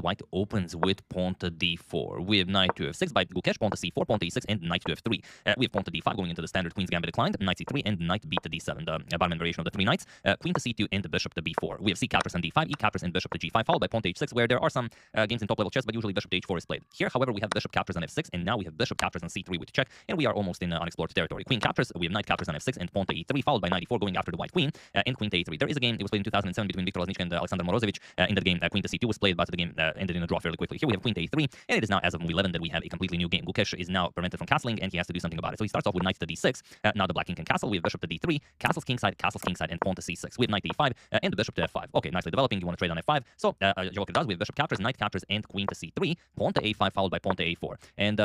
white opens with pawn to d4. We have knight to f6 by D.Gukesh, pawn to c4, pawn to e6, and knight to f3. We have pawn to d5 going into the standard queen's gambit declined, knight c3, and knight b to d7, the bottom end variation of the three knights. Queen to c2 and bishop to b4. We have c captures on d5, e captures and bishop to g5, followed by pawn to h6, where there are some games in top level chess, but usually bishop to h4 is played. Here, however, we have bishop captures on f6, and now we have bishop captures on c3 with check, and we are almost in unexplored territory. Queen captures, we have knight captures on f6 and pawn to e3, followed by knight e4 going after the white queen, and queen to a3. There is a game, it was played in 2007 between Viktor Laznichka and Alexander Morozevich. In that game, queen to c2 was played, but the game ended in a draw fairly quickly. Here we have queen to a3, and it is now, as of move 11, that we have a completely new game. Gukesh is now prevented from castling, and he has to do something about it. So he starts off with knight to d6. Now the black king can castle. We have bishop to d3, castles kingside, and pawn to c6. We have knight to e5, and the bishop to f5. Okay, nicely developing. You want to trade on f5. So Joker does. We have bishop captures, knight captures, and queen to c3, pawn to a5, followed by pawn to a4. And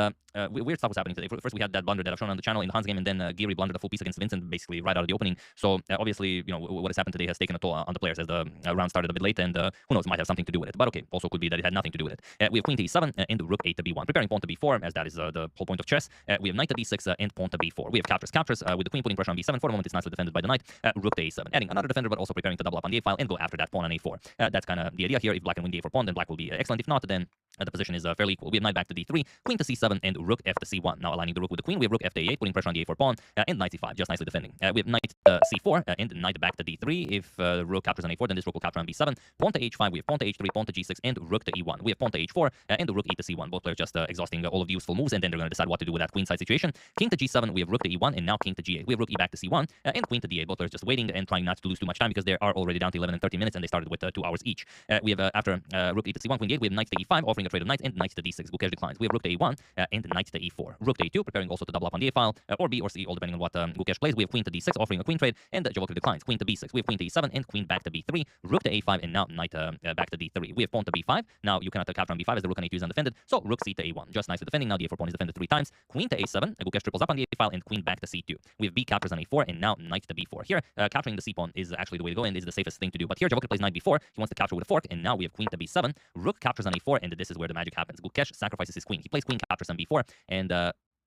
weird stuff was happening today. First, we had that blunder that I've shown on the channel in the Hans game, and then Giri blundered a full piece against Vincent, basically right out of the opening. So obviously, you know, what has happened today has taken a toll on the players as the round started a bit late, and who knows, might have something to do with it. But okay, also could be that it had nothing to do with it. We have queen to e7 and rook a to b1, preparing pawn to b4, as that is the whole point of chess. We have knight to d6 and pawn to b4. We have captures with the queen putting pressure on b7. For the moment, it's nicely defended by the knight. Rook to a7, adding another defender, but also preparing to double up on the a file and go after that pawn on a4. That's kind of the idea here. If black can win the a4 pawn, then black will be excellent. If not, then the position is fairly equal. We have knight back to d3, queen to c7, and rook f to c1. Now aligning the rook with the queen, we have rook f to a8, putting pressure on the a4 pawn, and knight c5, just nicely defending. We have knight c4 and knight back to d3. If rook captures on a4, then this rook will capture on b7. Pawn to h5, we have pawn to h3, pawn to g6, and rook to e1. We have pawn to h4 and the rook e to c1. Both players just exhausting all of the useful moves, and then they're going to decide what to do with that queenside situation. King to g7, we have rook to e1, and now king to g8. We have rook e back to c1, and queen to d8. Both players just waiting and trying not to lose too much time because they are already down to 11 and 30 minutes, and they started with 2 hours each. We have after rook e to c1, queen d8, we have knight to e5, offering a trade of knights, and knight to d6. Gukesh declines. We have rook to a1 and knight to e4. Rook to a2, preparing also to double up on the a file, or b or c, all depending on what Gukesh plays. We have queen to d6, offering a queen trade, and Joker declines. Queen to b6. We have queen to e7 and queen back to b3. Rook to a5, and now knight back to d3. We have pawn to b5. Now you cannot capture on b5 as the rook on a2 is undefended. So rook c to a1, just nicely defending. Now the a4 pawn is defended 3 times. Queen to a7. Gukesh triples up on the a file, and queen back to c2. We have b captures on a4, and now knight to b4. Here, capturing the c pawn is actually the way to go and is the safest thing to do. But here, Joker plays knight b4. He wants to capture with a fork, and now we have queen to b7. Rook captures on a4, and this is where the magic happens. Gukesh sacrifices his queen. He plays queen captures on b4, and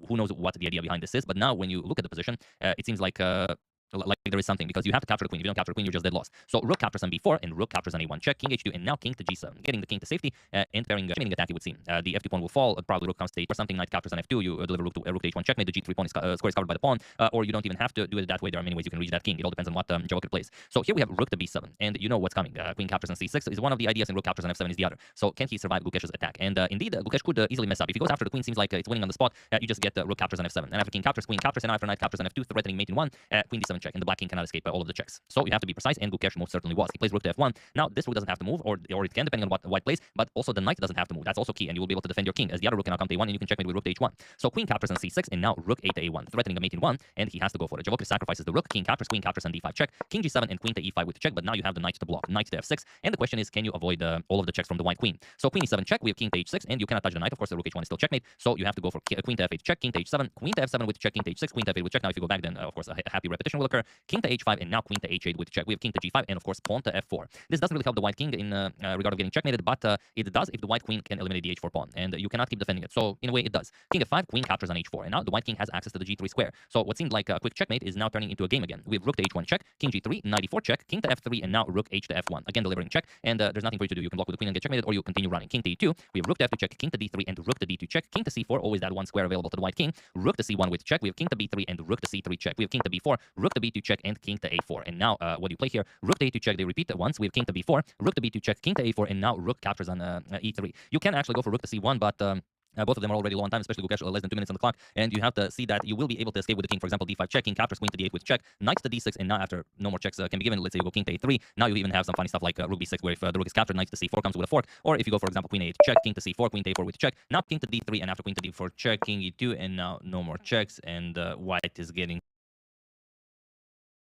who knows what the idea behind this is. But now, when you look at the position, it seems like there is something, because you have to capture the queen. If you don't capture the queen, you're just dead lost. So rook captures on b4 and rook captures on a1 check, king h2, and now king to g7, getting the king to safety and pairing checkmating attack. It would seem the f2 pawn will fall. Probably rook comes to h or something. Knight captures on f2. You deliver rook to h1 checkmate. The g3 pawn is square is covered by the pawn, or you don't even have to do it that way. There are many ways you can reach that king. It all depends on what Joker plays. So here we have rook to b7, and you know what's coming. Queen captures on c6 is one of the ideas, and rook captures on f7 is the other. So can he survive Gukesh's attack? And indeed, Gukesh could easily mess up. If he goes after the queen, seems like it's winning on the spot. You just get rook captures on f7, and after king captures, queen captures, and after knight captures on f2, threatening mate in 1, queen d7 check, and the black king cannot escape all of the checks. So you have to be precise, and Gukesh most certainly was. He plays rook to f1. Now this rook doesn't have to move, or it can, depending on what white plays, but also the knight doesn't have to move. That's also key, and you will be able to defend your king, as the other rook can now come to a1, and you can checkmate with rook to h1. So queen captures on c6, and now rook a to a1, threatening a mate in 1, and he has to go for it. Joker sacrifices the rook, king captures on d5 check, king g7, and queen to e5 with the check, but now you have the knight to block, knight to f6, and the question is, can you avoid all of the checks from the white queen? So queen e7 check, we have king to h6, and you cannot touch the knight. Of course, the rook h1 is still checkmate, so you have to go for queen to f8 check, king to h7, queen to f7 with check, king to h6, queen to f8 with check. Now if you go back, then of course a happy repetition will occur. King to h5, and now queen to h8 with check. We have king to g5, and of course pawn to f4. This doesn't really help the white king in regard of getting checkmated, but it does if the white queen can eliminate the h4 pawn, and you cannot keep defending it. So in a way, it does. King f5, queen captures on h4, and now the white king has access to the g3 square. So what seemed like a quick checkmate is now turning into a game again. We have rook to h1 check, king g3, knight e4 check, king to f3, and now rook h to f1, again delivering check. And there's nothing for you to do. You can block with the queen and get checkmated, or you continue running. King to e2, we have rook to f2 check, king to d3, and rook to d2 check, king to c4, always that one square available to the white king. Rook to c1 with check. We have king to b3 and rook to c3 check. We have king to b4, rook to b2 check, and king to a4. And now what do you play here? Rook to a2 check. They repeat it once. We have king to b4, rook to b2 check, king to a4, and now rook captures on e3. You can actually go for rook to c1, but both of them are already low on time, especially Gukesh, less than 2 minutes on the clock, and you have to see that you will be able to escape with the king. For example, d5 check, king captures, queen to d8 with check, knight to d6, and now after no more checks can be given, let's say you go king to a3, now you even have some funny stuff like rook b6, where if the rook is captured, knight to c4 comes with a fork, or if you go, for example, queen a8 check, king to c4, queen to a4 with check, now king to d3, and after queen to d4 check, king e2, and now no more checks, and white is getting